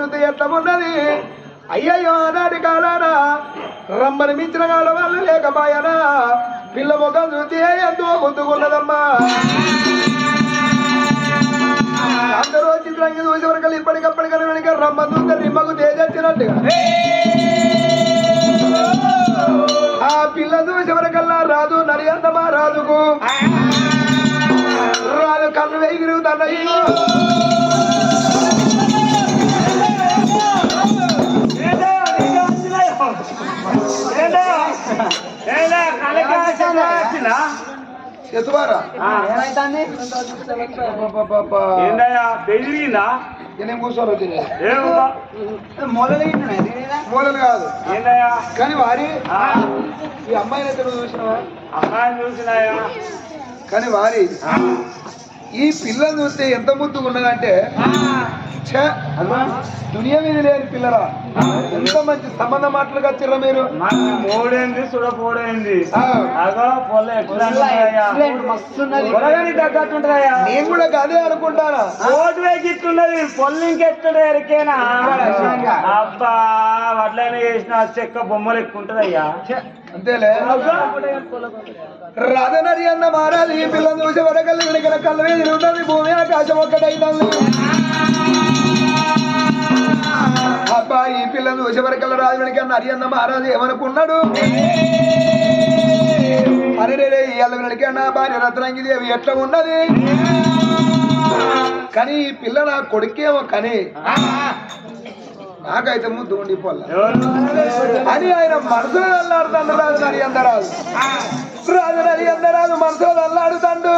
చూస్తే ఎట్లా ఉన్నది అయ్యయ్యో నాటి కాలానా రమ్మని మించిన కాల వాళ్ళు లేకపోయానా పిల్ల ముఖం చూస్తే ఎంతో ముందుకున్నదమ్మా అందరూ చిత్రంగా చూసే వరకు ఇప్పటికప్పటికీ రమ్మ చూస్తే రిమ్మకు తేజొచ్చినట్టుగా ఆ పిల్ల చూసే వరకల్లా రాదు నడియందమా రాజుకు రాదు కన్ను వేయి తిరుగుతాన్నయ్యో కూర్చోరు మూలలు కాదు కానీ వారి ఈ అమ్మాయిని అయితే నువ్వు చూసినావా అమ్మాయిని చూసినాయా కానీ వారి ఈ పిల్లలు చూస్తే ఎంత ముద్దుగా ఉన్నదంటే దునియా మీద లేని పిల్లరా ఎంత మంచి సంబంధం మాటలు కచ్చిర్రా మీరు మోడైంది చూడపోడైంది తగ్గట్టుంటదయ్యా నేను కూడా అదే అనుకుంటానా ఓటు వేగిట్టున్నది పొల్లు ఇంకెత్తడు ఎరికేనా అబ్బా వడ్లైనా చేసిన చెక్క బొమ్మలు ఎక్కుంటదయ్యా అంతేలే రాధనడి అన్న మారాలి ఈ పిల్లలు చూసే వరకల్లి వెనకల కళ్ళ మీద ఉంటుంది భూమి ఆకాశం ఒక్కటైతుంది అబ్బా ఈ పిల్లలు చూసే వరకల్లా రాజు వెనకన్న హరి అన్న మహారాజు ఏమనుకున్నాడు అరే రే ఇవాళ వెనకన్నా భార్య రత్నాంగి దేవి ఎట్లా ఉన్నది కానీ ఈ పిల్ల నా కొడుకేమో కానీ నాకైతే ముద్దు ఉండిపోలే అని ఆయన మనసులో అల్లాడుతాడు రాజు నడి అందరాజు రాజు నడి అందరాజు మనసులో అల్లాడుతాడు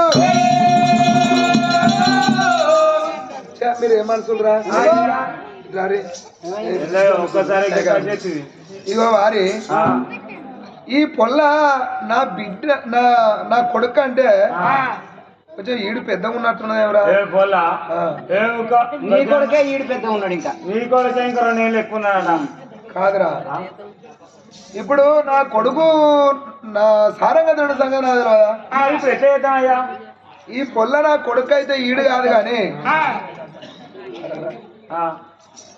మీరు ఏ మనసులు రా ఇగో వారి ఈ పొల్ల నా బిడ్డ నా కొడుకు అంటే కొంచెం ఈడు పెద్దగా ఉన్నట్టున్నది ఎవరా నీ కొడుకే ఈడు పెద్దగా ఉన్నాడు ఇంకా నీ కొడుకే ఇంకా 2 ఏళ్ళు ఎక్కువ ఉన్నాడు కాదురా ఇప్పుడు నా కొడుకు నా సారంగతుడు సంగతి నాది కదా ఈ పొల్ల నా కొడుకు అయితే ఈడు కాదు కానీ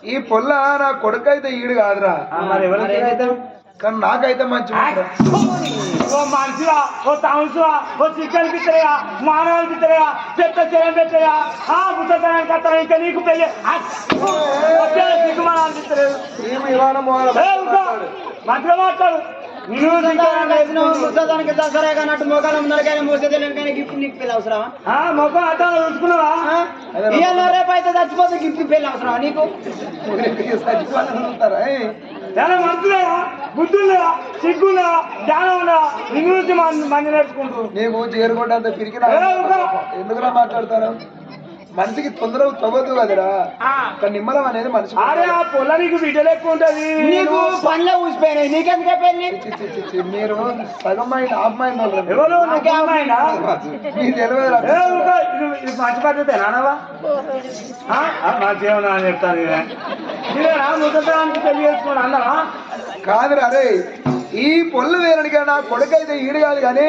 ఈ పొల్ల నా కొడుకు అయితే ఈడు కాదురా కానీ నాకైతే మంచిగా మనిషిగా ఓ తాంసువా ఓ చికెన్ పిత్తరయా మానవాళ్ళు పిత్తరయా చెత్త చేయం పెట్టయా ఆ పుస్తకానికి అత్తరా ఇంకా నీకు పెళ్ళి సిగ్గుమాన అనిపిస్తలేదు మంచిగా మాట్లాడు పుస్తకానికి దసరా కానట్టు మొఖాలు నరకాయ మోసేదేలేను కానీ గిఫ్ట్ నీకు పెళ్ళి అవసరమా మొఖం అద్దాలు చూసుకున్నావా ఇవాళ రేపు అయితే చచ్చిపోతే గిఫ్ట్ పెళ్ళి అవసరమా నీకు చచ్చిపోతారా చాలా మనసులేదా బుద్ధులేదా సిగ్గులా జ్ఞానం ఉందా నీ గురించి మంది నేర్చుకుంటూ నీకు చేరుకుంటే పిరికినా ఎందుకులా మాట్లాడతారు మనిషికి తొందరగా తవ్వద్దు కదరా కానీ నిమ్మలం అనేది మనిషి అరే ఆ పొల్ల నీకు బిడ్డలు ఎక్కువ ఉంటది నీకు పనిలో ఊసిపోయినాయి నీకెందుకే పెళ్ళి మీరు సగం మైండ్ హాఫ్ మైండ్ ఎవరు తెలియదు మంచి పద్ధతి నానవా మా జీవన అని చెప్తాను ముసలానికి పెళ్లి చేసుకోండి అన్నావా కాదురా అరే ఈ పొల్లు వేరడిగా నా కొడుకు అయితే ఈడు కాదు కానీ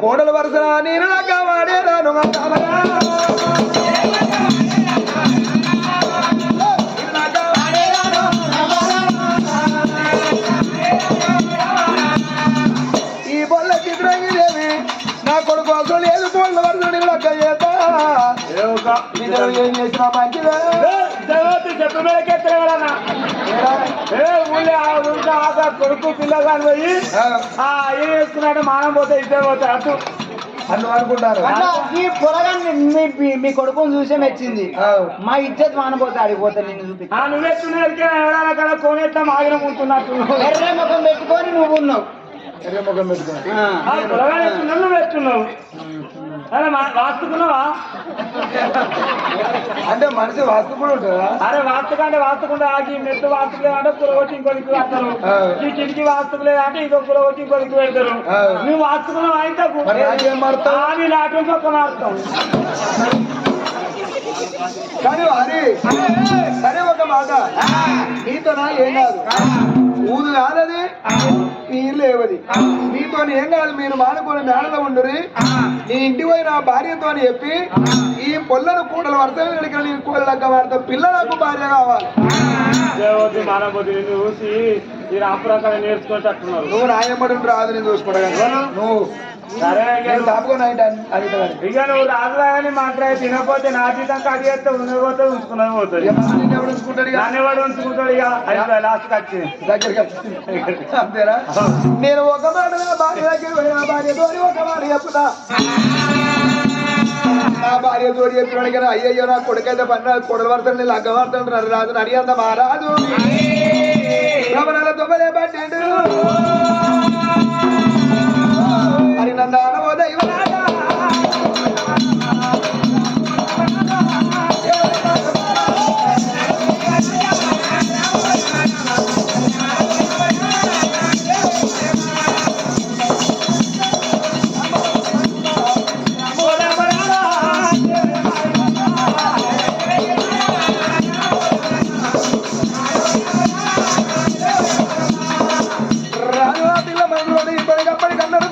కోడల వరుస నేను నాకు వాడేదాను ఈ పొల్ల చిత్రంగిదేవి నా కొడుకు అసలు లేదు కోళ్ళ వరుసని కూడా చేస్తా ఏం చేసినా మంచిదా చెప్పు మేరకెత్తలేవరన్నా కొడుకు పిల్లగాని పోయి ఏం వేసుకున్నాడు మానం పోతే ఇద్దరు పోతారు అటు అని అనుకుంటారు ఈ పొలగాన్ని మీ కొడుకుని చూసే మెచ్చింది మా ఇజ్జత్ మానపోతే ఆడిపోతే నిన్ను చూపి నువ్వెత్తున్నా ఎవరైనా కదా కోనేట్లా మాగిన ఉంటున్నట్టు ఎర్ర ముఖం పెట్టుకొని నువ్వు ఉన్నావు ఎర్ర ముఖం పెట్టుకొని నువ్వు ఎత్తున్నావు వాస్తుకున్నావా అంటే మనిషి వాస్తు కూడా ఉంటుందా అరే వాస్తుకంటే వాస్తుకుంటే ఆగి నెట్ వాస్తులే అంటే కులగొట్టి ఇంకొకరికి పెడతారు ఈ కిటికీ వాస్తులే అంటే ఇంకొక కులగొట్టి ఇంకొకరికి పెడతారు నువ్వు వాస్తుకున్నావు ఆయన నాటు ఒక్క మారుతాం కానీ వారి సరే ఒక మాట నీతో ఏం కాదు ఊదు కాదది నీళ్ళు లేవది మీతో ఏం కాదు మీరు మానుకొని మేడలో ఉండురి నీ ఇంటి పోయి నా భార్యతో చెప్పి ఈ పొల్లను కూడలు వర్త నీ కూడలక్క వాడతా పిల్ల నాకు భార్య కావాలి దేవతి మానవతి చూసి ఈ రామప్రకారం నేర్చుకునేటట్టున్నారు నువ్వు నాయమ్మడు రాదు నేను చూసుకుంటా నువ్వు సరే నేను దాపుకొని అడుగుతాను ఇక నువ్వు రాజులా అని మాట్లాడి తినకపోతే నా జీతం కడి చేస్తే ఉండకపోతే ఉంచుకున్నది పోతుంది ఎవడు ఉంచుకుంటాడు ఇక? దాన్ని వాడు ఉంచుకుంటాడు ఇక అయిపోయి లాస్ట్కి వచ్చి దగ్గరికి వచ్చి. అంతేనా నేను ఒక మాట నా భార్య దగ్గర పోయి నా భార్యతో ఒక మాట చెప్పుతా నా భార్య తోడి చెప్పినాడు కదా అయ్యయ్యో నా కొడుకైతే పని కొడలు పడతాడు నేను లగ్గ పడతాడు రాజు అడిగంత మహారాజు రమణాల తొమ్మలే పట్టాడు అని నన్ను అనవో దైవరాజా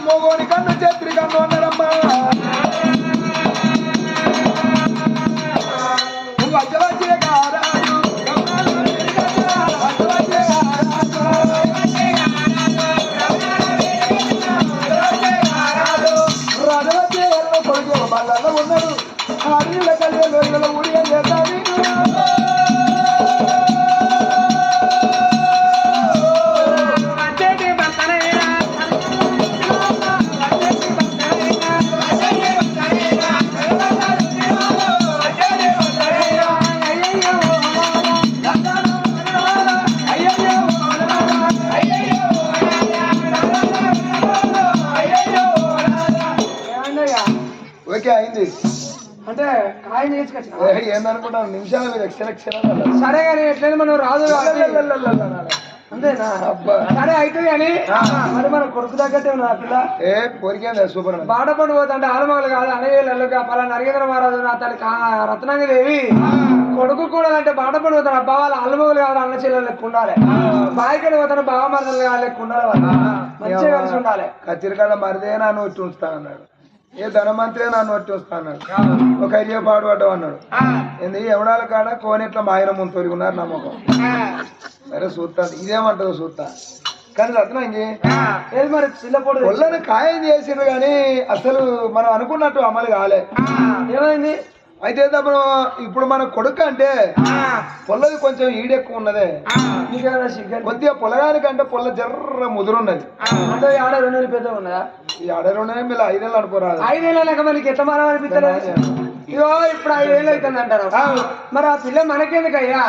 మోగోని కన్ను చేత్రి కన్ను అన్నారమ్మా నువ్వు అచ్చవచ్చే కారాజు రాజవచ్చే కొడుకు మళ్ళా ఉన్నాడు ఆడీళ్ళ కళ్యాణ ఊడి ఏం చేస్తాను ఓకే అయింది అంటే కాయ నేర్చుకొచ్చిన ఏందనుకుంటాను నిమిషాలు మీరు క్షణాలు సరే కానీ ఎట్లయినా మనం రాదు అంతేనా అబ్బా సరే అయితే కానీ మరి మన కొడుకు తగ్గట్టే ఉన్నా పిల్ల ఏ పొరికేందా సూపర్ బాటపడి పోతుంటే ఆలమగలు కాదు అనగేళ్ళగా పలా నరేంద్ర మహారాజు నా తల్లి రత్నాంగదేవి కొడుకు కూడా అంటే బాటపడి పోతాడు అబ్బా వాళ్ళ అల్లమగలు కాదు అన్న చెల్లెలు లెక్క ఉండాలి బాయికడి పోతాడు బావ మరదలు కాదు లెక్క ఉండాలి వాళ్ళు మంచిగా కలిసి ఉండాలి కచ్చిరికాడ మరిదే నా నోటి ఉంచుతానన్నాడు ఏ ధనమంత్రి నా నోటి వస్తాన్నాడు ఒక అయ్యే పాడు పడ్డావు అన్నాడు ఏంది ఎవడాల కాడ కోనేట్ల మాయన ముందు ఉన్నారు నమ్మకం సరే చూస్తాను ఇదేమంటదో చూస్తా కానీ రత్నంగి ఏది మరి చిల్లపొడు ఒళ్ళని ఖాయం చేసిండ్రు కానీ అసలు మనం అనుకున్నట్టు అమలు కాలే ఏమైంది అయితే మనం ఇప్పుడు మన కొడుకు అంటే పొల్లది కొంచెం ఈడెక్కువ ఉన్నదే కొద్దిగా పొలగానికంటే పొల్ల జర్ర ముదురున్నది అంటే ఆడ 2 నెలలు పెద్ద ఉన్నదా ఈ ఆడ 2 నెలలు మీరు 5 నెలలు అనుకోరాదు 5 నెలలక మనకి ఎంత మనం అనిపిస్తలేదు ఇగో ఇప్పుడు 5 ఏళ్ళు అవుతుంది అంటారు మరి ఆ పిల్ల మనకెందుకయ్యా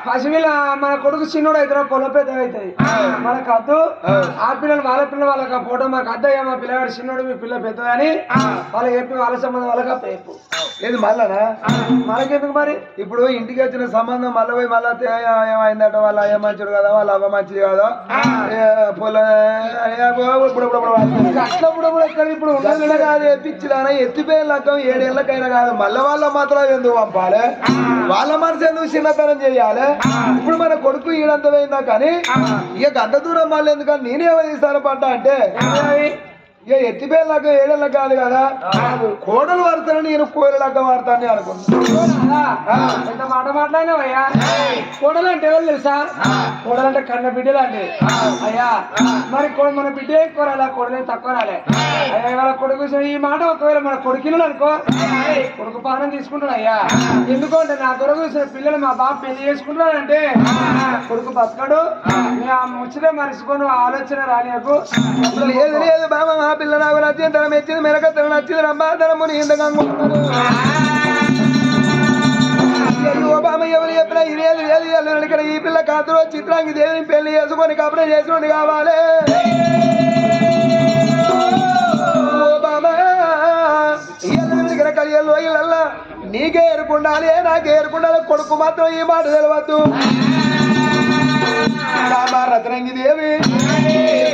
పసిపిల్ల మన కొడుకు చిన్నోడు అవుతారా పొల పెద్ద అవుతుంది మనకు అద్దు ఆ పిల్లలు వాళ్ళ పిల్లలు వాళ్ళకి ఆ ఫోటో మాకు అద్దయ్యా మా పిల్లగాడు చిన్నోడు మీ పిల్ల పెద్దదని వాళ్ళకి చెప్పి వాళ్ళ సంబంధం వాళ్ళకి చెప్పు ఏది మళ్ళానా మనకెందుకు మరి ఇప్పుడు ఇంటికి వచ్చిన సంబంధం మళ్ళీ పోయి మళ్ళా ఏమైందట వాళ్ళ అయ్య మంచిది కదా వాళ్ళ అవ్వ మంచిది కదా పొల అట్లప్పుడు ఎక్కడ ఇప్పుడు ఉండదు కాదు పిచ్చిలానా ఎత్తిపోయిన లక్కం 7 ఏళ్ళకైనా కాదు మళ్ళీ వాళ్ళ మాత్రం ఎందుకు పంపాలి వాళ్ళ మనసు ఎందుకు చిన్నతనం చేయాలి ఇప్పుడు మన కొడుకు ఈడంత పోయిందా కానీ ఇక గంట దూరం మళ్ళీ ఎందుకని నేనేమో పడ్డా అంటే ఇక ఎత్తిపోయేలాగా 7 ఏళ్ళ కాదు కదా కోడలు వాడతాను నేను కోయలాగా వాడతాను అనుకున్నా ఎంత మాట మాట్లాడినావయ్యా కోడలు అంటే ఎవరు తెలుసా కోడలు అంటే కన్న బిడ్డలు అంటే అయ్యా మరి మన బిడ్డ ఎక్కువ రాలే కోడలే తక్కువ రాలే అయ్యా వాళ్ళ కొడుకు ఈ మాట ఒకవేళ మన కొడుకులు అనుకో కొడుకు పానం తీసుకుంటాడు అయ్యా ఎందుకంటే నా కొడుకు పిల్లలు మా బాబు పెళ్లి చేసుకుంటున్నాడంటే కొడుకు బతకడు ఆ ముచ్చటే మర్చిపోను ఆలోచన రానియకు లేదు లేదు బాబా మా పిల్ల నాకు నచ్చింది తన మెచ్చింది మెరకత్తన నచ్చింది రమ్మా తనము నీ ఇంతగా బాబా ఎవరు చెప్పినా ఇదేది లేదు ఇక్కడ ఈ పిల్ల కాదులో చిత్రాంగి దేవిని పెళ్లి చేసుకొని కబురే చేసినోడు కావాలి బాబా ఇక్కడ కలియల్లో ఇళ్ళల్లా నీకే ఏరుకుండాలి నాకే ఏరుకుండాలి కొడుకు మాత్రం ఈ మాట తెలియవద్దు రత్నంగి దేవి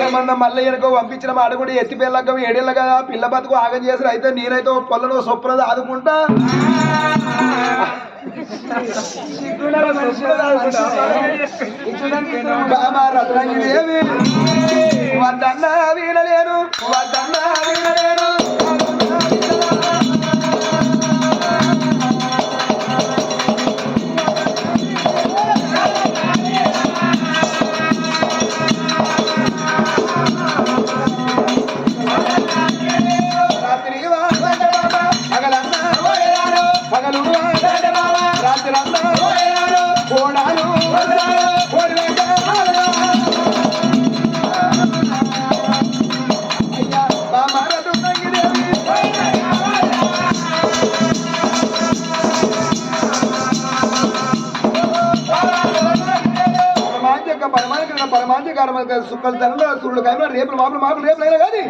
సంబంధం మళ్ళీ వెనుకో పంపించిన మాట కూడా ఎత్తి పిల్లక 7 ఏళ్ళ కదా పిల్ల బతుకు ఆగం చేసారు అయితే నేనైతే పొలను సొప్పున ఆదుకుంటా రత్నంగి దేవి వద్దన్నా వద్దన్నా వినలేను పరమాంచ సుక్కలు తనలో సూర్యుడు కాయలు రేపులు మాపులు రేపులైనా కానీ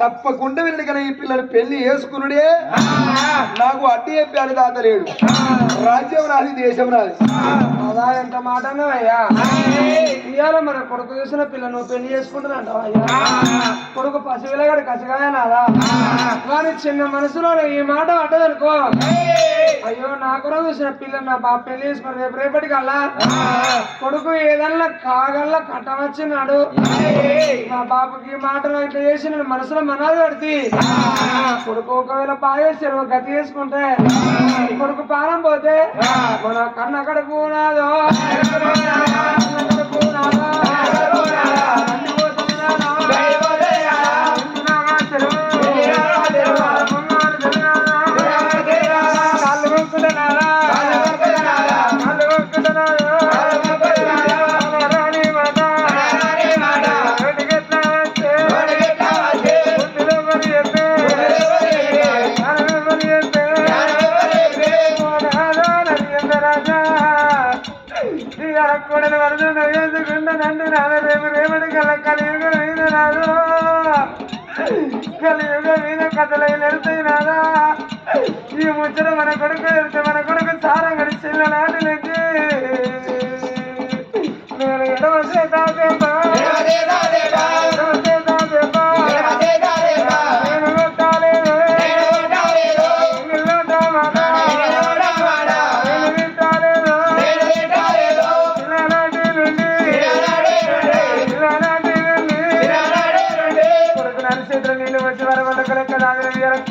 తప్పకుండా వీళ్ళని కానీ ఈ పిల్లలు పెళ్లి చేసుకున్నాడే నాకు అడ్డు చెప్పాడు తాతలేడు రాజ్యం నాది దేశం నాది అదా ఎంత మాట అయ్యా ఇవాళ మన కొడుకు చూసిన పిల్ల నువ్వు పెళ్లి చేసుకుంటున్నావు అయ్యా కొడుకు పసిపిల్లగాడు కసిగాయనాదా వారి చిన్న మనసులో ఈ మాట పడ్డదనుకో అయ్యో నా కొరకు చూసిన పిల్ల నా బాబు పెళ్లి చేసుకుని రేపటికల్లా కొడుకు ఏదన్నా కాగల్లా కట్టవచ్చినాడు నా బాబుకి మాటలు ఇట్లా చేసి నేను మనసులో మనాది పడితే కొడుకు ఒకవేళ పాయేసారు గతి చేసుకుంటే కొడుకు పానం పోతే మన కన్న అక్కడ పూనాదో కలియుగ మీద కథలై నడుతాయి నాదా ఈ ముచ్చట మన కొడుకు వెళ్తే మన కొడుకు సారం గడి చెల్లెలాంటి నుంచి నేను ఎడవసే తాదేపా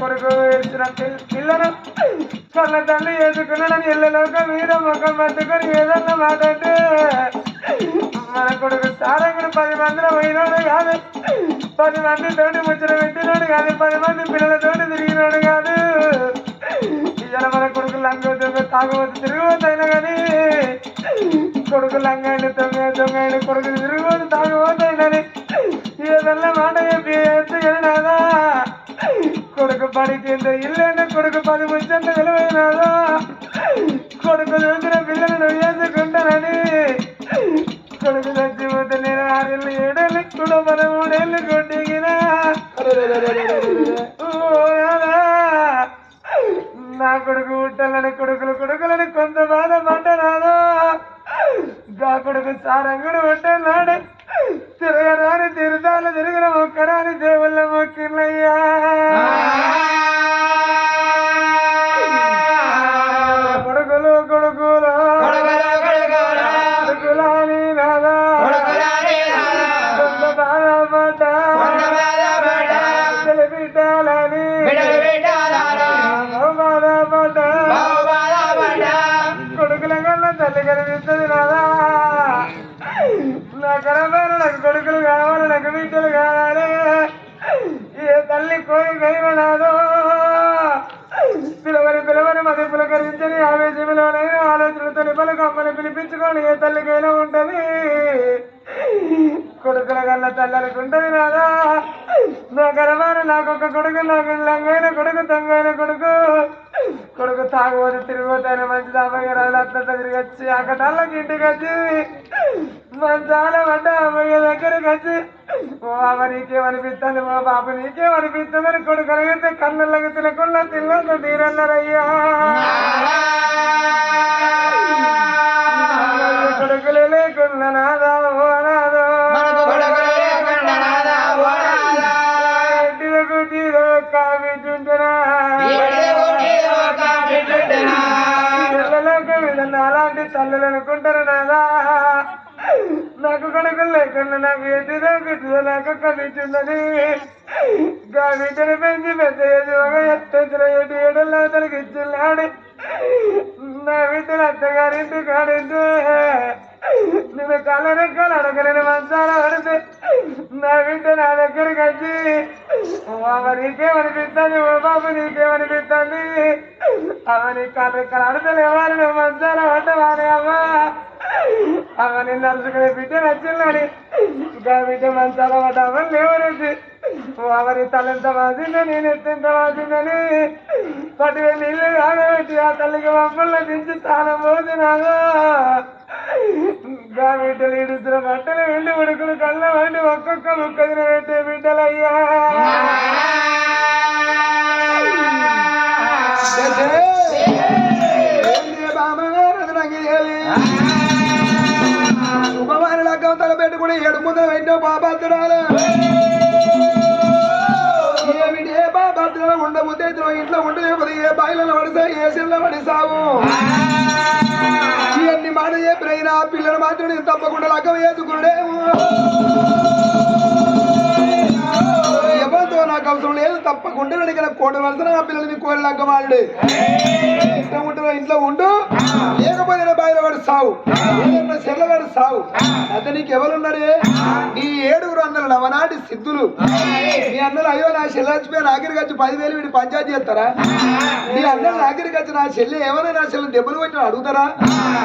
కొడుకు వేసిన పిల్లను కళ్ళ తల్లి వేసుకున్నాడని ఇళ్ళలోక మీద ముఖం పట్టుకొని ఏదన్నా మాట్లాడితే మన కొడుకు సారంగుడు 10 మందిలో పోయినాడు కాదు 10 మందితోటి ముచ్చట పెట్టినాడు కాదు 10 మంది పిల్లలతోటి తిరిగినాడు కాదు ఇవాళ మన కొడుకు లంగ తాగవద్దు తిరగవద్దు అయినా కానీ కొడుకు లంగాన్ని దొంగ కొడుకు తిరగవద్దు తాగవద్దు అయినని ఏదన్నా మాట చెప్పి నాదా కొడుకు పడికి ఇల్లు కొడుకు 10 ముచ్చంత విలువైనాదా కొడుకు చూసిన పిల్లలను వేసుకుంటానని కొడుకు చచ్చిపోతే నేను 6 ఏళ్ళు 7 ఏళ్ళు కూడా 13 ఏళ్ళు కొట్టిగినా నా కొడుకు పుట్టాలని కొడుకులని కొంత బాధ పడ్డరాదా గా కొడుకు సారంగుడు పుట్టాడు తిరగరాని తీర్థాలు తిరిగిన మొక్కరాని దేవుళ్ళ మొక్కిళ్ళయ్యా కొడుకులు కొడుకులాని నాదా కొంత బాధపడ్డా పెట్టాలని బాధపడ్డా కొడుకుల కన్నా తల్లి కనిపిస్తుంది నాదా నా కరమైన నాకు కొడుకులు కావాలి నాకు బిడ్డలు కావాలి ఏ తల్లి కోరికైన నాదో పిలవని మది పులకరించని ఆవేశంలోనైనా ఆలోచనతో నిపలకు అమ్మని పిలిపించుకొని ఏ తల్లికైనా ఉంటది కొడుకుల కన్నా తల్లి అనుకుంటది నాదా నా కరమైన నాకొక కొడుకు నాకు లంగైన కొడుకు తంగైన కొడుకు తాగబోదు తిరిగిపోతాను మంచి అమ్మయ్య రాజు అత్త తిరిగి వచ్చి అక్కటాళ్ళకి ఇంటికి వచ్చి మంచాల పడ్డ అమ్మయ్య దగ్గరికి వచ్చి ఓ అమ్మ నీకేమనిపిస్తుంది మా బాబు నీకేమనిపిస్తుంది అని కొడుకు అడిగితే కన్నులకు తినకుండా తినక తీరన్నారయ్యా కొడుకులే లేకుండా నాదా ఓ నాదో అలాంటి తల్లులు అనుకుంటారు నాదా నాకు కొడుకులు లేకుండా నాకు ఎదురే బిడ్డ నాకు ఒక్క బిడ్డ ఉన్నది. గా బిడ్డను పెంచి పెద్ద ఎత్తున 7 ఏడుల్లో అతనికి ఇచ్చిన్నాడు. నా బిడ్డలు అత్తగారింటి కాడింటే నేను కళ్ళరెక్కలు అడగలేని మంచాల పడితే నా బిడ్డ నా దగ్గరికి వచ్చి బాబా నీకేమనిపిస్తుంది, ఓ బాబు నీకేమనిపిస్తుంది, అవని కళ్ళరెక్కలు అడతలేవాలి నువ్వు మంచాల పడ్డవాని అమ్మా అవని నలుసుకునే బిడ్డ నచ్చిందని ఇంకా బిడ్డ మంచాల పడ్డ అవని లేవనేసి అవని తలెంత వాసిందో నేను ఎత్తెంత వాసిందని పట్టుగా నీళ్ళు కాగబెట్టి ఆ తల్లికి మమ్మల్ని దించి తానం పోతున్నాగా గా బిడ్డలు ఇడుతున్న బట్టలు వెళ్ళి ఉడుకులు కళ్ళ వండి ఒక్కొక్క ముక్క తినబెట్టే బిడ్డలయ్యా. శుభవారి లగ్గం తలపెట్టుకుని 7 ముందర పెట్టావు బాబాతురాలు. ఏ బాబాతురాలు ఉండబోతే ఇంట్లో ఉండలేకపోతే ఏ బాయిలలో పడిసా ఏ సెల్లో పడిసావు ఇవన్నీ మాట చెప్పినైనా పిల్లలు మాత్రం నేను తప్పకుండా లగ్గం వేసుకునేవు. ఎవరితో నాకు అవసరం లేదు, తప్పకుండా అడిగిన కోట వలస నా పిల్లల్ని కోరి లగ్గం వాళ్ళు ఇష్టం ఉంటుందో ఇంట్లో ఉండు, లేకపోతే బాయిలో పడి సావు, ఏదన్నా చెల్ల పడి సావు. అయితే నీకు ఎవరున్నారే నీ 7 అన్నలు నవనాటి సిద్ధులు. నీ అన్నలు అయ్యో నా చెల్ల వచ్చిపోయి ఆఖరికి వచ్చి 10,000 వీడి పంచాయతీ చేస్తారా? నీ అన్నలు ఆఖరికి వచ్చి నా చెల్లి ఏమైనా నా చెల్లి దెబ్బలు కొట్టి అడుగుతారా?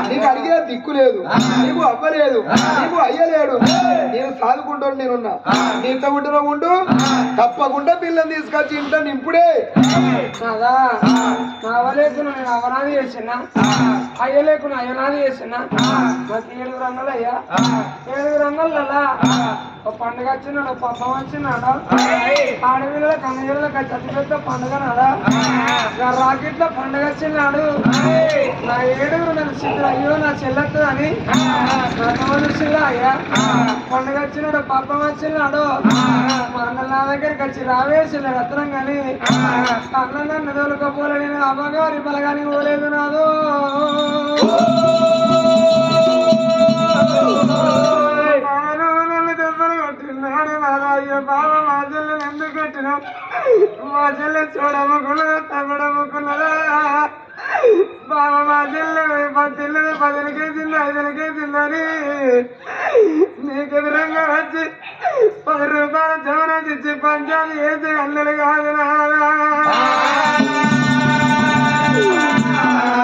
నీకు అడిగిన దిక్కు లేదు, నీకు అవ్వలేదు, నీకు అయ్యలేడు, నేను సాదుకుంటాను. నేనున్నా నీ ఇంత ఉంటున్నా ఉండు, తప్పకుండా పిల్లని తీసుకొచ్చి ఇంట్లో నింపుడే. కాదా అవ్వలేకున్నా నేను అవనాది చేసినా, అయ్యలేకున్నా అయ్యనాది చేసినా. నాకు 7 అన్నలు అయ్యా, 7 అన్నలలా ఒక పండుగ వచ్చినాడు, పబ్బం వచ్చినాడు, ఆడపిల్లల కన్నయ్యలకు అతి పెద్ద పండుగ నాడా. రాకెట్ల పండుగ వచ్చినాడు. నా 7 నన్ను సిద్ధులు అయ్యో నా చెల్లెత్తు అని నా అయ్యా పండుగ వచ్చినాడు, పబ్బం వచ్చినాడు. మా అన్నలు నా దగ్గరికి వచ్చి రావేసిన రత్నం కానీ అన్న నన్ను దొరకపోలే, నేను అమ్మగారి పలగాని పోలేదు నాదు. నన్ను దెబ్బలు కొట్టినాడు నాదా. అయ్యో బాబా మా చెల్లెలు ఎందుకు కొట్టినావు? మా చెల్లె చూడముకున్నదా తగ్గడముకున్నదా? బాబా మా చెల్లె 10 కేజీలు 5 కేజీలని నీకు ఎదురంగా వచ్చి 10 రూపాయల జవన తెచ్చి పంచాలు వేసి అన్నలు కాదు నాదా.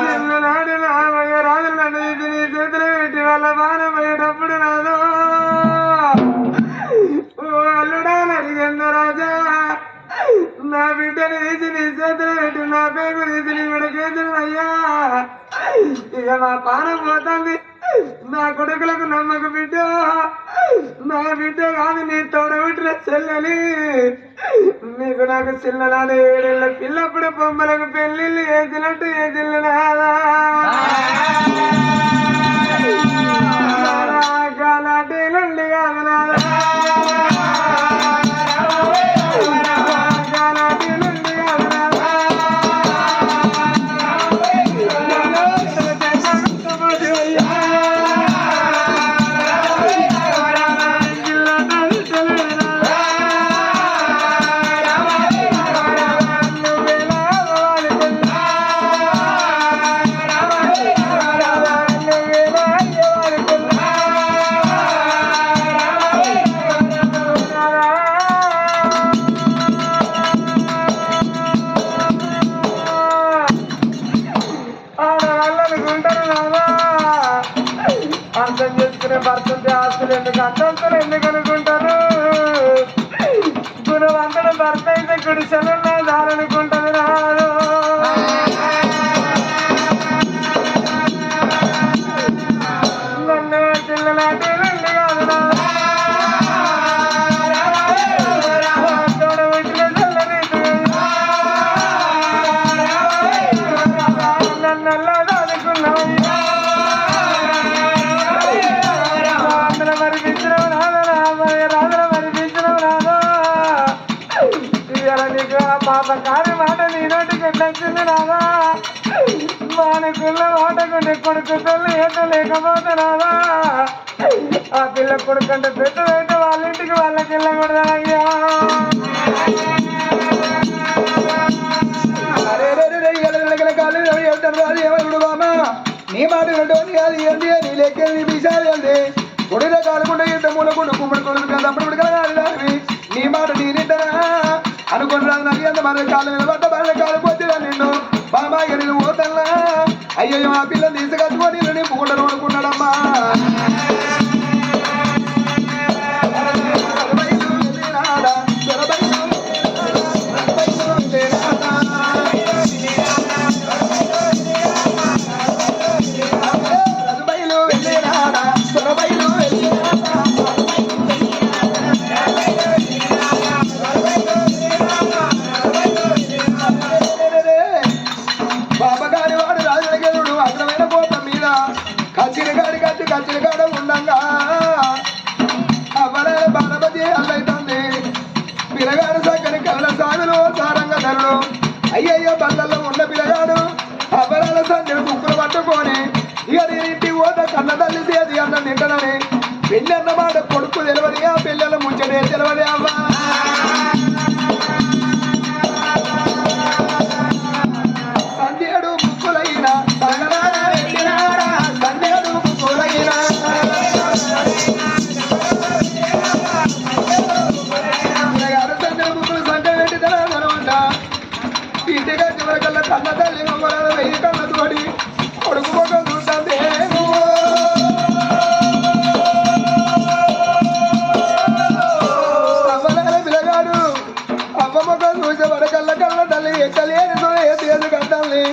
చిన్ననాడు రామయ్య రాజులు నన్ను తీసి నీ చేతులు పెట్టి వాళ్ళ బాణం అయ్యేటప్పుడు నాదో అల్లుడా అడిగింది రాజా. నా బిడ్డని తీసి నీ చేతులు పెట్టి నా పేరు తీసి నీ విడకేసిన అయ్యా. ఇక నా పానం పోతుంది. నా కొడుకులకు నమ్మక బిడ్డ, నా బిడ్డ కాదు నీ తోడబుట్టిన చెల్లెలి. నీకు నాకు చిన్ననాడు 7 ఏళ్ళ పిల్లప్పుడు బొమ్మలకు పెళ్లిళ్ళు వేసినట్టు వేసిల్లు నాదా. గాలాటీలుండి కాదు నాదా, గాలాటీలుండి కాదు నాదా. అర్థం చేసుకునే భర్తంటే ఆస్తులు ఎందుకు, అంతంతులు ఎందుకు అనుకుంటారు? గుణవంతుడు భర్త అయితే గుడిసెలు దారనుకుంటారు రాదు. నన్ను చిన్ననాటి రండి కాదు తోడబుట్టిన చల్లరీతి నన్నెల్లా దాదుకున్నావు. పాపకారి మాట నీ నోటికి వచ్చింది రాదా. మానుకున్న మాట కొన్ని కొడుకు తల్లి ఏట లేకపోతే రాదా. ఆ పిల్ల కొడుకంటే పెద్దదైతే వాళ్ళ ఇంటికి వాళ్ళకి వెళ్ళకూడదయ్యా. నీ మాట వినటోని అది ఏంటి నీ లెక్కేది విషయాలు ఏంటి కొడుగా కాలుకుంటే ఇంత మూలకుండా కుమ్మడి కొడుకు తప్పుడు కలగాలి నీ మాట నేనింటనా అనుకుని రాదు నాకు ఎంత మన కాలు మీద పడ్డ వాళ్ళ కాలు పోతున్నా నిన్ను బాబా నేను పోతన్నా అయ్యో ఆ పిల్లని తీసుకొచ్చుకొని నేను పూటను అనుకున్నాడమ్మా. కచ్చినగాడ ఉండంగా అవరే బాలపతి అల్లైతుంది పిల్లగాడు చక్కని కళ్ళ సాగులు సారంగా ధరలు అయ్యయ్యో బల్లల్లో ఉన్న పిల్లగాడు అవరాల సంధ్య కుక్కలు పట్టుకొని ఇక నేనింటి ఓట కన్న తల్లి చేది అన్న నింటనని పెళ్ళి అన్నమాట కొడుకు తెలవని ఆ పిల్లల ముంచడే తెలవని అవ్వా. సంధ్యడు ముక్కులైన సంధ్యడు ముక్కులైన సంధ్య ముక్కులు సంధ్య పెట్టి తెలవనమాట ఇంటిగా చివరికల్లా కన్న తల్లి మమ్మల్ని వెయ్యి కళ్ళ తోడి కొడుకు మొక్క చూస్తుంది. అవ్వలాల పిల్లగాడు అవ్వ మొక్క చూసే వడకల్ల కళ్ళ తల్లి ఎక్కలేని ఏది కట్టాలి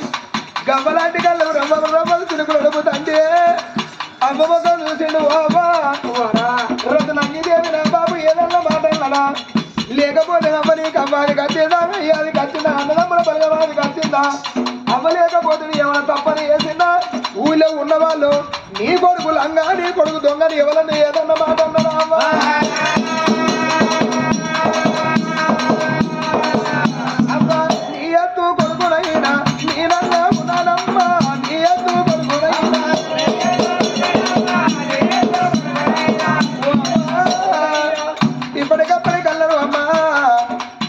గవ్వలాంటి కళ్ళు రమ్మలు చినుకులు అడుగుతంటే అవ్వ మొక్క చూసిండు రోజు నంగిదేవి నా బాబు ఏదన్నా మాట్లాడినా లేకపోతే అమ్మ నీకు అమ్మాది కట్టిందా అది కట్టిందా అన్నదమ్మల బలగమాది కట్టిందా అవ్వలేకపోతే ఏమైనా తప్పని వేసిందా ఊళ్ళో ఉన్నవాళ్ళు నీ కొడుకు లంగా నీ కొడుకు దొంగని ఎవరన్నా ఏదన్నా మాట అన్నారా అమ్మ. అమ్మ నీ ఎత్తు కొడుకునైనా నేనన్నా ఉన్నానమ్మా నీ ఎత్తు కొడుకునైనా ఇప్పటికప్పటి కల్లరు అమ్మా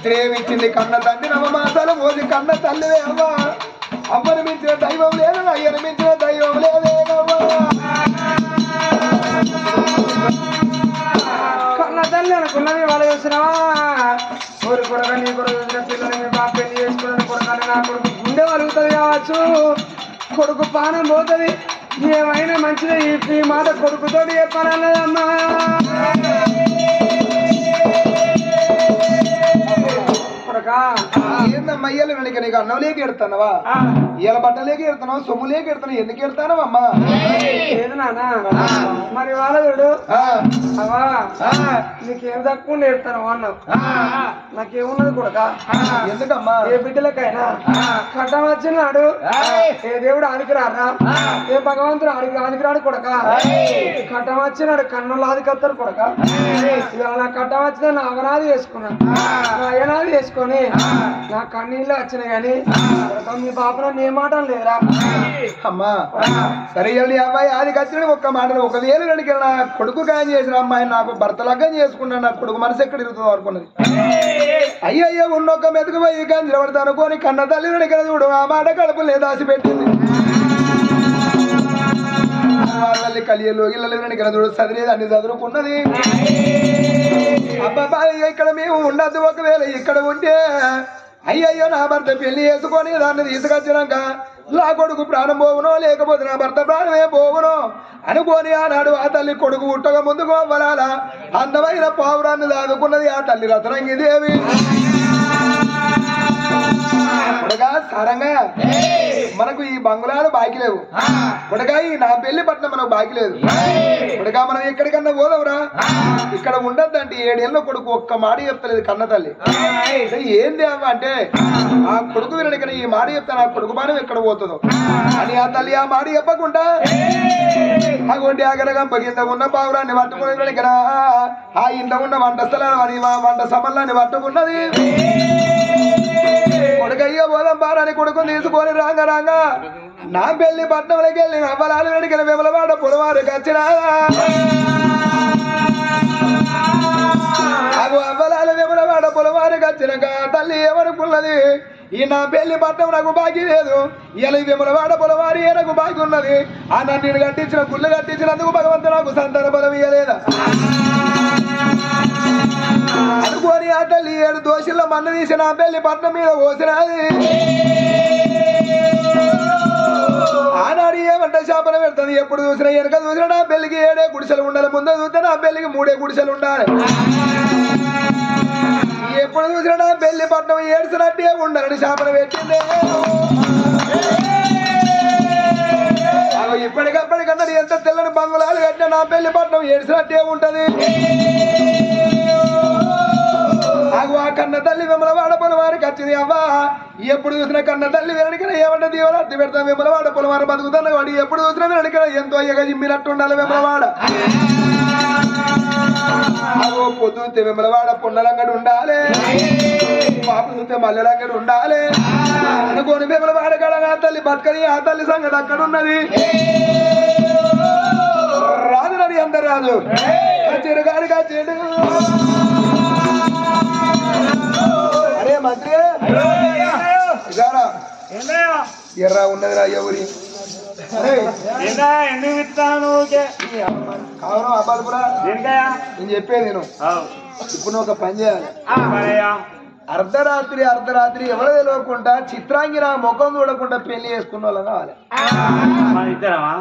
రేవిచ్చింది కన్న తండ్రి నవమాసాలు మోసి కన్న తల్లివే అమ్మా. అమ్మని మించిన దైవం లేదు అయ్యని మించిన దైవం లేదేనమ్మా. కన్న తల్లి అనుకున్నది వాళ్ళు చూసినావా ఊరి కొరగా నీ కొరకు చూసిన పిల్లలు మీ బాబు పెళ్లి చేసుకున్న కొరకని నా కొడుకు గుండె వలుగుతుంది కావచ్చు కొడుకు పానం పోతుంది ఏమైనా మంచిది ఈ మాట కొడుకుతోటి చెప్పాలన్నదమ్మా. ఏందమ్మా ఇయ్యాలి వెనక నీకు అన్నం లేక ఎడుతున్నావా ఇయ్యాల బట్టలేక ఎడుతున్నావు సొమ్ము లేక ఎడుతున్నావు ఎందుకు ఎడతానవు అమ్మా. లేదు నాన్న మరి వాళ్ళ చూడు అవా నీకేం తక్కువ నేర్తాను అన్నావు నాకేమున్నది కొడక ఎందుకమ్మా ఏ బిడ్డలకైనా కట్టం వచ్చినాడు ఏ దేవుడు ఆదికిరారా ఏ భగవంతుడు ఆదికిరాడు కొడక కట్టం వచ్చినాడు కన్నులు ఆదికత్తారు కొడక ఇవాళ నా కట్టం వచ్చినా నా అవనాది చేసుకున్నా నా అయ్యనాది చేసుకొని నా కన్నీళ్ళు వచ్చినాయి కానీ మీ పాపన నీ మాట లేరా అమ్మా. సరే అబ్బాయి ఆదికి వచ్చిన ఒక్క మాట ఒకవేళ వెనక నా కొడుకు గాయం చేసిన అమ్మాయి నాకు భర్త లగ్గం చేసుకున్నాను నా కొడుకు మనసు ఎక్కడ ఇరుగుతుందో అనుకున్నది అయ్యయ్యో ఉన్నొక్క మెతుకు పోయి కానీ నిలబడతా అనుకోని కన్న తల్లి వెనక చూడు ఆ మాట కడుపులే దాచిపెట్టింది. తల్లి కలియలో ఇళ్ళ వెనక చూడు చదివేది అన్ని చదువుకున్నది. అబ్బాయి ఇక్కడ మేము ఉండద్దు ఒకవేళ ఇక్కడ ఉంటే అయ్యయ్యో నా భర్త పెళ్లి చేసుకొని దాన్ని తీసుకొచ్చినాక నా కొడుకు ప్రాణం పోవునో లేకపోతే నా భర్త ప్రాణమే పోవునో అనుకోని ఆనాడు ఆ తల్లి కొడుకు ఉట్టగా ముందుకు అవ్వాలా అందమైన పావురాన్ని దాదుకున్నది ఆ తల్లి రతనంగి దేవి. సారంగా మనకు ఈ బంగుళాలు బాకీ లేవు కొడగా ఈ నా పెళ్లి పట్ల మనకు బాకీ లేదు కొడగా మనం ఎక్కడికన్నా పోదాంరా ఇక్కడ ఉండద్దంటే 7 ఏళ్ళ కొడుకు ఒక్క మాట చెప్తలేదు కన్న తల్లి. ఏంది అవ్వ అంటే ఆ కొడుకు వినడిక్కడ ఈ మాట చెప్తే నా కొడుకు బాణం ఎక్కడ పోతుందో అని ఆ తల్లి ఆ మాట చెప్పకుండా అగొండి ఆగరగంప కింద ఉన్న పావురాన్ని పట్టుకుని ఇక్కడ ఆ ఇంట ఉన్న వంట స్థలాన్ని వంట సమల్లాన్ని పట్టుకున్నది. కొడుకయ్యో పోదాం బారాని కొడుకుని తీసుకొని రాంగ నా పెళ్లి పట్టణంలోకి వెళ్ళి అవ్వలాలు వెనుకల వెమలవాడ పొలవారు కచ్చిన అవు అవ్వలాల వెమలవాడ పొలవారు కచ్చినాక తల్లి ఎవరుకున్నది ఈ నా పెళ్లి పట్టణం నాకు బాకీ లేదు ఇలా విమలవాడ పొలవారి నాకు బాకీ ఉన్నది ఆ నన్ను కట్టించిన గుళ్ళు కట్టించినందుకు భగవంతుడు నాకు సంతాన బలం ఇయ్యలేదా అనుకోని ఆ తల్లి 7 దోషుల్లో మన్న తీసి నా పెళ్లి పట్నం మీద పోసినది ఆనాడు ఏమంటే శాపన పెడుతుంది ఎప్పుడు చూసినా వెనక చూసినా నా పెళ్లికి 7 గుడిసెలు ఉండాలి ముందు చూస్తే నా పెళ్లికి 3 గుడిసెలు ఉండాలి ఎప్పుడు చూసినా నా పెళ్లి పట్నం ఏడ్చినట్టే ఉండాలని శాపన పెట్టింది ఇప్పటికప్పటికన్నా ఎంత తెల్లని బంగుళాలు కట్టినా నా పెళ్లి పట్నం ఏడ్చినట్టే ఉంటది ఆ కన్న తల్లి విమలవాడ పొలవారికి వచ్చింది అవ్వా ఎప్పుడు చూసినా కన్న తల్లి వెనకన ఏమంటే దీవరాత్రి పెడతాం విమలవాడ పొలవారు బతుకుతున్న వాడు ఎప్పుడు చూసినా వెనకన ఎంతో అయ్యగా జిమ్మినట్టు ఉండాలి విమలవాడ అవో పొద్దుతే విమలవాడ పొన్నలంగడు ఉండాలి పాప చూస్తే మల్లెలంగడు ఉండాలి అనుకోని విమలవాడ కడ ఆ తల్లి బతకని ఆ తల్లి సంగతి అక్కడ ఉన్నది రాదు నది అందరు రాదు చెడు గారి చెడు అరే మంత్రి ఎర్రా ఉన్నదిరా ఎవరి ఎందుకు ఇస్తాను కావడం అబ్బాలుపురా నేను చెప్పేది నేను ఇప్పుడు నువ్వు ఒక పని చేయాలి అర్ధరాత్రి ఎవరు తెలియకుండా చిత్రాంగి నా ముఖం చూడకుండా పెళ్లి చేసుకున్న వాళ్ళం కావాలి ఇద్దరమా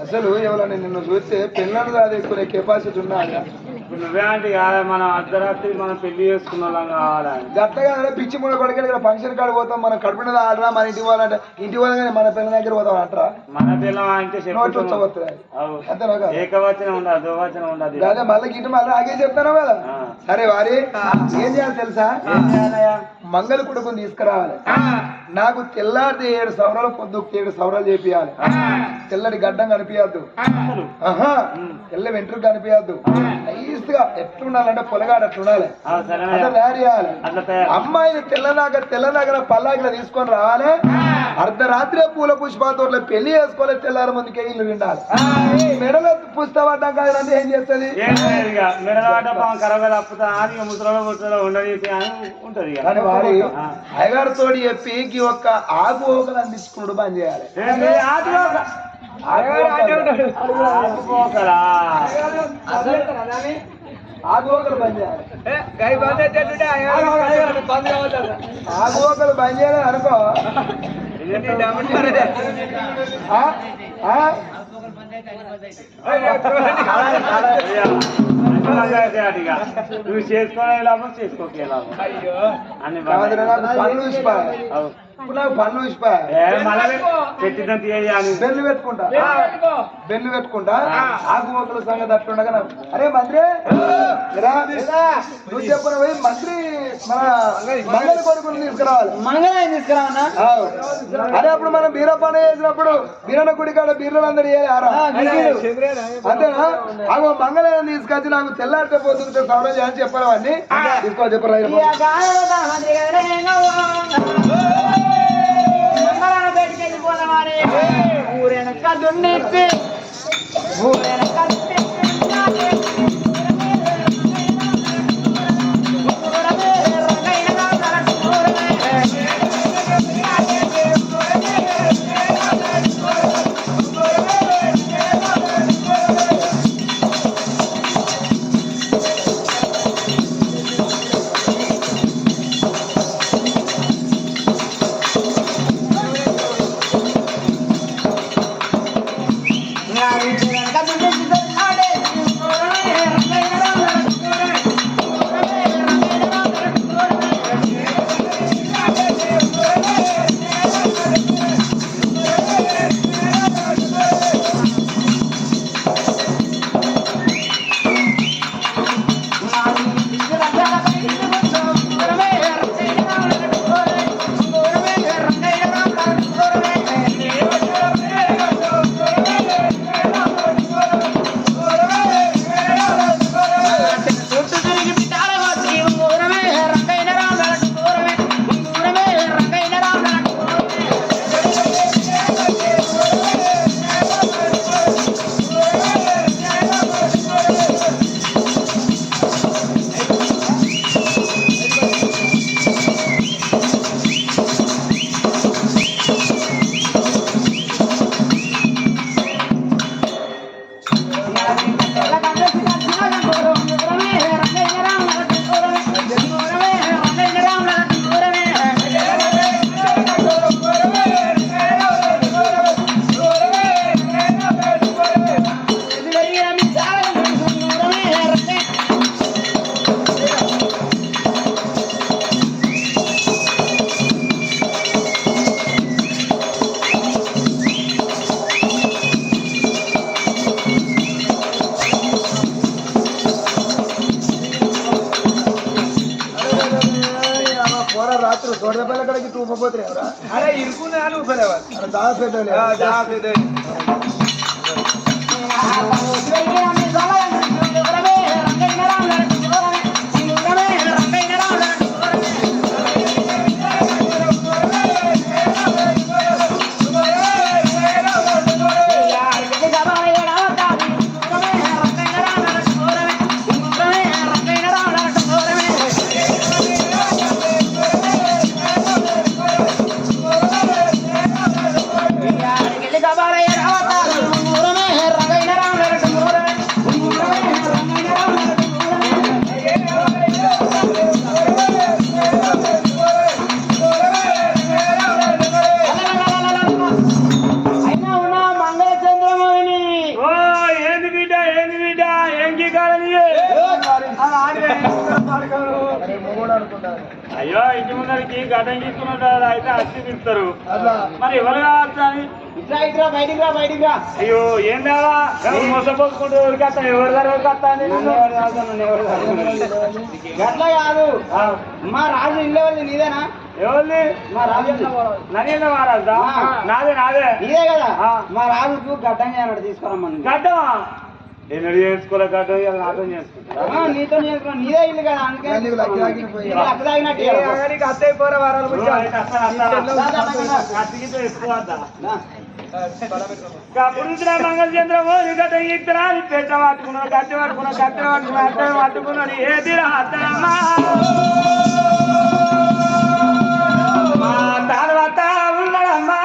అసలు ఎవరైనా నిన్ను చూస్తే పెళ్ళను కాదేసుకునే కెపాసిటీ ఉన్నదా నువ్వే అంటే కాదా మనం అర్ధరాత్రి మనం పెళ్లి చేసుకున్న వాళ్ళం కావాలా గట్టగా పిచ్చి మూల కొడుకు ఫంక్షన్ కాడ పోతాం మనం కడుపు మీద ఆడరా మన ఇంటికి పోవాలంటే ఇంటికి పోవాలని మన పిల్లల దగ్గర పోతాం అంటారా మన పిల్ల అంటే ఏకవచనం ఉండదు దువచనం ఉండదు అదే మళ్ళీ ఇటు మళ్ళీ ఆగే చెప్తాను కదా సరే వారి ఏం చేయాలి తెలుసా మంగళ కుడుకుని తీసుకురావాలి నాకు తెల్లారితే 7 సవరాలు పొద్దుకు 7 సవరాలు చేపియాలి తెల్లటి గడ్డం కనిపించద్దు తెల్ల వెంట్రుకు కనిపించద్దు నైస్ గా ఎట్లుండాలంటే పొలగాడు అట్లుండాలి అట్లా తయారు చేయాలి అమ్మాయిని తెల్లనాగర పల్లాకిలో తీసుకొని రావాలి అర్ధరాత్రి పూల పుష్పాతోట్లో పెళ్లి చేసుకోవాలి తెల్లారి ముందుకే ఇల్లు విండాలి మెడలో పుస్తపడ్డాం కాదంటే ఏం చేస్తుంది కానీ వారి అయ్యగారితో చెప్పి ఈ ఒక్క ఆకు ఓకలు అందించుకున్నాడు పని చేయాలి ఆగోకలు బంద్ చేయాలి ఆగోకలు బంద్ చేయాలి అనుకో నువ్వు చేసుకోలేలామో చేసుకోలేలామో అన్ని పనులు ఇప్పుడు నాకు పనులు బెల్లు పెట్టుకుంటా ఆకు మొక్కల సంగతి అట్లుండగా అరే మంత్రి నువ్వు చెప్పిన పోయి మంత్రి మన మంగళ కొడుకుని తీసుకురావాలి తీసుకురావన్నా అదే అప్పుడు మనం బీర పండుగ చేసినప్పుడు బీరన్న గుడి కాడ బీర్లు అందరు అంతేనా అగో మంగళం తీసుకొచ్చి నాకు తెల్లారితే పోతుంటే సౌరం చేయాలని చెప్పాలి వాడిని తీసుకోవాలి చెప్పరా ఊరేనక దున్నిచ్చి ఊరేనక తోటపల్లి అక్కడికి తూపపోతే ఎవరా అరే ఇరుకున్నా ఊపలేవా దాదా పెద్ద అయ్యో ఇంటి ముందరికి గడ్డం తీసుకున్నాడు అయితే అచ్చి తింటారు అట్లా మరి ఎవరు కావచ్చు అని బయటికి రా అయ్యో ఏం కావా మోసపోసుకుంటూ ఎవరికత్తా ఎవరి గారు ఎవరికత్తా గట్ల కాదు మా రాజు ఇల్లు నీదేనా ఎవరిది మా రాజు నరేంద్ర మహారాజా నాదే నీదే కదా మా రాజుకు గడ్డం చేయనట్టు తీసుకురమ్మని గడ్డమా నేను రెడీ చేసుకోలే గడ్డం ఇవాళ నాతో చేసుకుంటా నీతో చేసుకున్నా నీదే ఇల్లు కదా అందుకే నీకు లక్కి లక్క తాగినట్టు అత్తయ్య పోరా వారాలు మంగళచంద్రమో గడ్డ ఇద్దరాలు పెట్ట పట్టుకున్నాడు గట్టి పట్టుకున్నాడు గట్టి పట్టుకున్నాడు పట్టుకున్నాడు ఏది రాద్దమ్మా మా తర్వాత ఉన్నాడమ్మా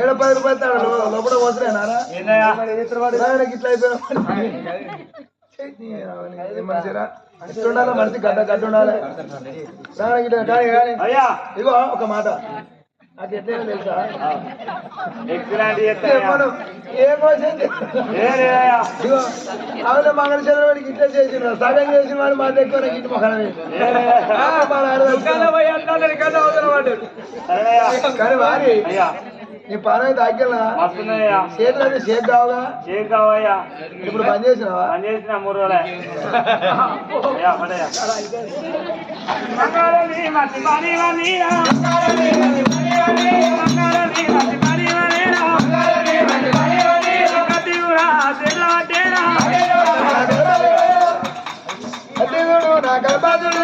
ఏడు 10 రూపాయలు లోపల పోతున్నారా ఇట్లా అయిపోయినా మనిషిరా ఇట్లా ఉండాలి మనిషి గడ్డ ఉండాలి కానీ కానీ ఇగో ఒక మాట నాకు ఎట్లయినా తెలుసా మనం ఏ కోసం ఇగో అవును మంగళచంద్రవాడికి ఇట్లా చేసిన సగం చేసిన వాడు మా దగ్గర ఇంటి మొక్కలు కానీ వారి నీ పాన అయితే ఆగ్యలా చేతులు అయితే షేక్ కావుగా ఇప్పుడు బంద్ చేసినావా పని చేసిన 3 రోజులే నా గర్భాదుడు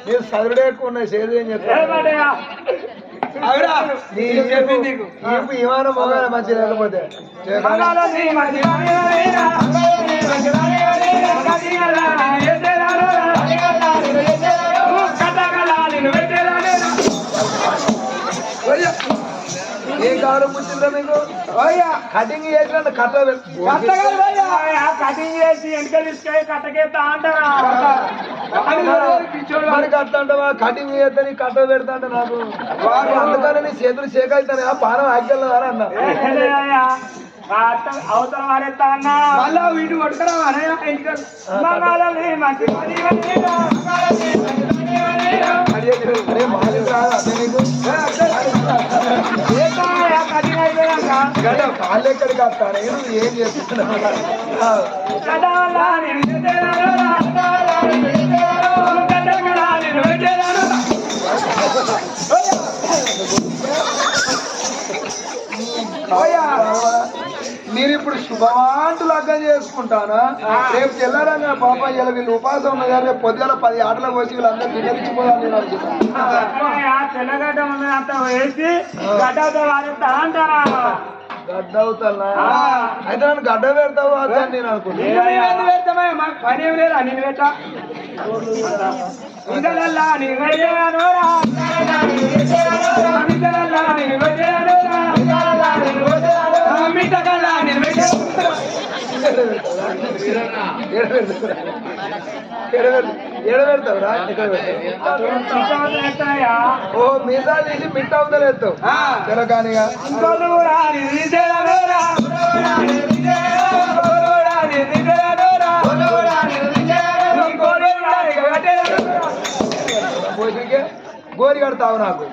మీరు చదువుడే ఎక్కువ ఉన్నాయి చేదు ఏం చెప్తారు విమానం పోగాలి మంచి లేకపోతే ఏ కారు పుట్టిందా మీకు కటింగ్ చేసిన కటింగ్ చేసి వెనక తీసుకొని కట్టకేస్తా అంటారా మరి కట్ట అంటావా కటింగ్ చేద్దని కట్ట పెడతా అంటే నాకు వారు అందుకని నీ చేతులు షేక్ అవుతానే ఆ పానం ఆగ్యలేదా అన్న అవతల వారేస్తా అన్నా మళ్ళా వీటి పట్టుకురా మంచి అరే మాది రాదు అదే నీకు కాళ్ళు ఎక్కడికి వస్తాను ఏం చేస్తున్నావు నేను ఇప్పుడు శుభవాంటు లగ్గం చేసుకుంటానా రేపు తెల్లరంగా పాప ఇలా వీళ్ళు ఉపాసం ఉన్నదా రేపు పొద్దుగల 10 ఆటలకు వచ్చి వీళ్ళందరూ బిడ్డలిచ్చిపోదాం నేను అనుకుంటాను తెల్లగడ్డ అంత వేసి గడ్డతో వారేస్తా అంటారా గడ్డ అవుతా అయితే నన్ను గడ్డ పెడతావు అచ్చా నేను అనుకుంటున్నాను పెడతామయ్యా మాకు పని ఏం లేదా నేను పెట్టా ఇందలల్లా నేను పెట్టానురా ఇందలల్లా నేను పెట్టానురా మిట్టకల్లా నేను పెట్టాను ఏడబెడతావురా ఇక్కడ ఓ మీదా తీసి మిట్ట అవుతలేస్తావు తెలకానిగా గోరి కడతావు నాకు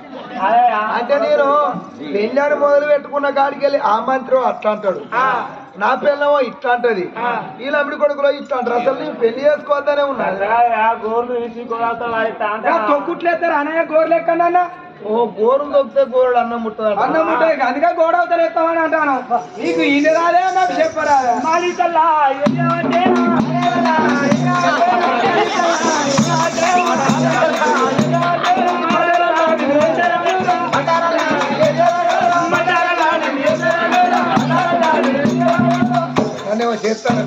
అంటే నేను పెళ్ళాన్ని మొదలు పెట్టుకున్న కాడికి వెళ్ళి ఆ మంత్రం అట్లా అంటాడు నా పిల్లమో ఇట్లా అంటది వీళ్ళ అమ్మిడి కొడుకులో ఇట్లా అంటారు అసలు నేను పెళ్లి చేసుకోవద్దనే ఉన్నాను తొక్కుట్లేస్తారు అనయ్య గోరు లెక్కన్నా ఓ గోరు దొక్కితే గోరుడు అన్నం ముట్టదు అన్నం ముట్టదు అందుకే గోడ అవుతారు ఎత్తామని అంటాను నీకు ఈయన రాలే నాకు చెప్పరాలే మాలికల్లా అనేవో చేస్తాను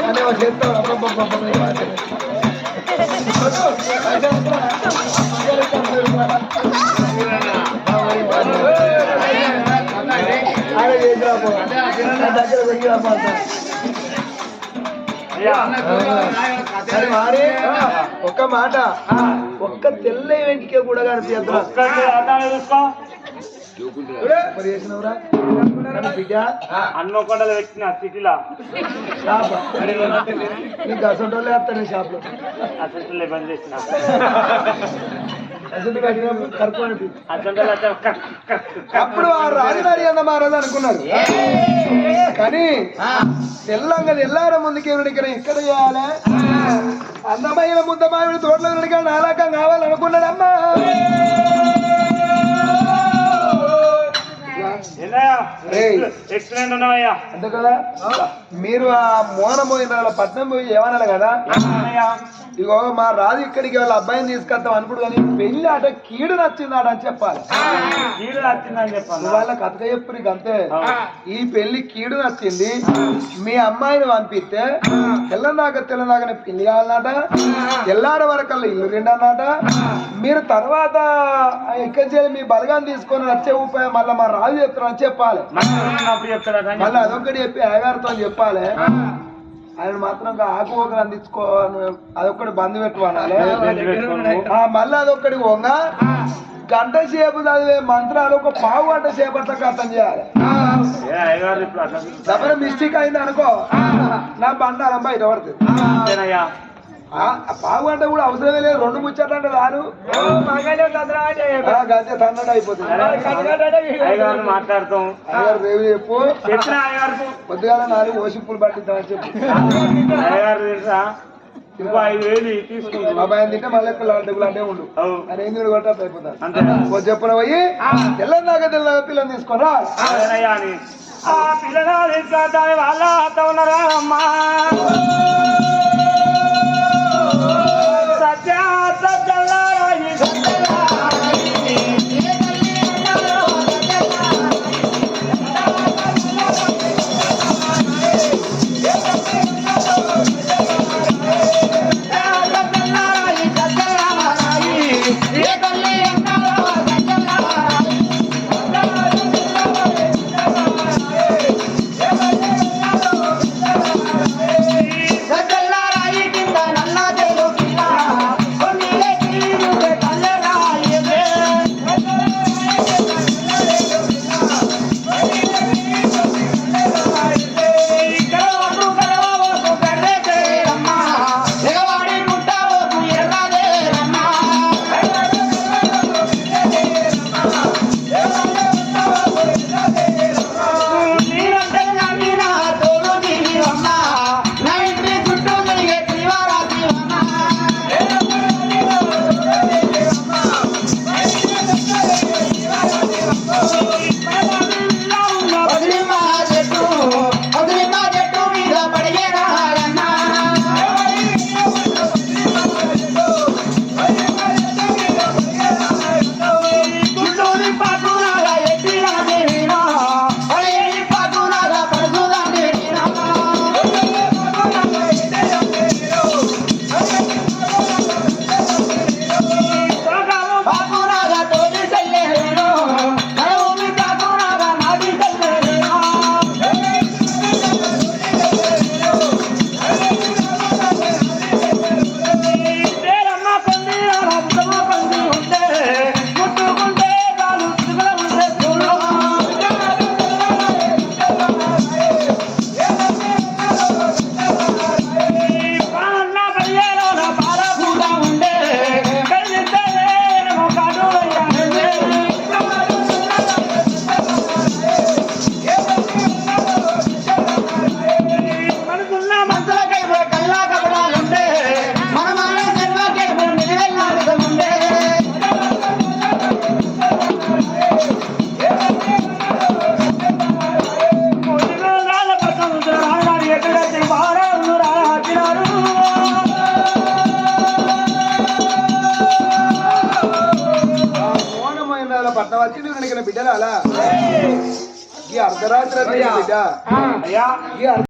అనేవో చేస్తాను సరే మారి ఒక్క మాట ఒక్క తెల్ల వెంటికే కూడా కనిపిద్దాం మరి చేసినవురా బిడ్డ హన్మకొండలో పెట్టిన సిటీలో నీకు అసంటోళ్ళే వస్తాను షాప్ లో ఆ సిటీలో బంద్ చేసిన అప్పుడు ఆ రాజధాని అన్న మారదు అనుకున్నారు కానీ తెల్లంగా తెల్లార ముందుకి ఎవరికైనా ఎక్కడ చేయాలి అందమైన ముద్దమావిడి తోటలో ఎవరికైనా నాలాకం కావాలనుకున్నాడమ్మా ఎక్సలెంట్ ఉన్నావయ్యా అంతే కదా మీరు ఆ మోనం పోయిన పట్నం పోయి ఏమన్నారు కదా ఇగో మా రాజు ఇక్కడికి వాళ్ళ అబ్బాయిని తీసుకొస్తాం అనుకుడు కానీ పెళ్లి ఆట కీడు నచ్చిందాట అని చెప్పాలి కీడు నచ్చిందని చెప్పాలి వాళ్ళ కథ చెప్పు నీకు అంతే ఈ పెళ్లి కీడు నచ్చింది మీ అమ్మాయిని పంపిస్తే తెల్లదాకానే పెళ్లి కావాలన్నట తెల్లార వరకల్లా ఇల్లు రెండన్నట మీరు తర్వాత ఇక్కడ మీ బలగాన్ని తీసుకొని వచ్చే ఉపాయం మళ్ళీ మా రాజు చెప్తారని చెప్పాలి మళ్ళీ అదొక్కటి చెప్పి అయ్యగారితో చెప్పాలి ఆయన మాత్రం ఆకు ఒకరు అందించుకో అదొక్కటి బంద్ పెట్టుకోవాలి మళ్ళీ అదొక్కటి పోగా గంట సేపు చదివే మంత్రాలు ఒక పావు గంట సేపట్లకు అర్థం చేయాలి దబ్బన మిస్టేక్ అయింది అనుకో నా బండారం బయట పడుతుంది పావు గంట కూడా అవసరమే లేదు 2 ముచ్చట్లు అంటే రాను గంటే తన్నట్టు అయిపోతుంది మాట్లాడతాం రేపు చెప్పు పొద్దుగాల 4 ఓసిప్పులు పట్టిద్దామని చెప్పు ఇంకో 5,000 తీసుకుంటాం అబ్బాయి తింటే మళ్ళీ డబ్బులు అంటే ఉండు అని ఏం కొట్ట అయిపోతాను చెప్పున పోయి తెల్లందాకా పిల్లని తీసుకోరా పిల్లలు వాళ్ళ ఉన్నారా అమ్మా సత్య కట్నం వచ్చి నువ్వు నిన్న బిడ్డలు అలా ఈ అర్ధరాత్రి బిడ్డ అయ్యా ఈ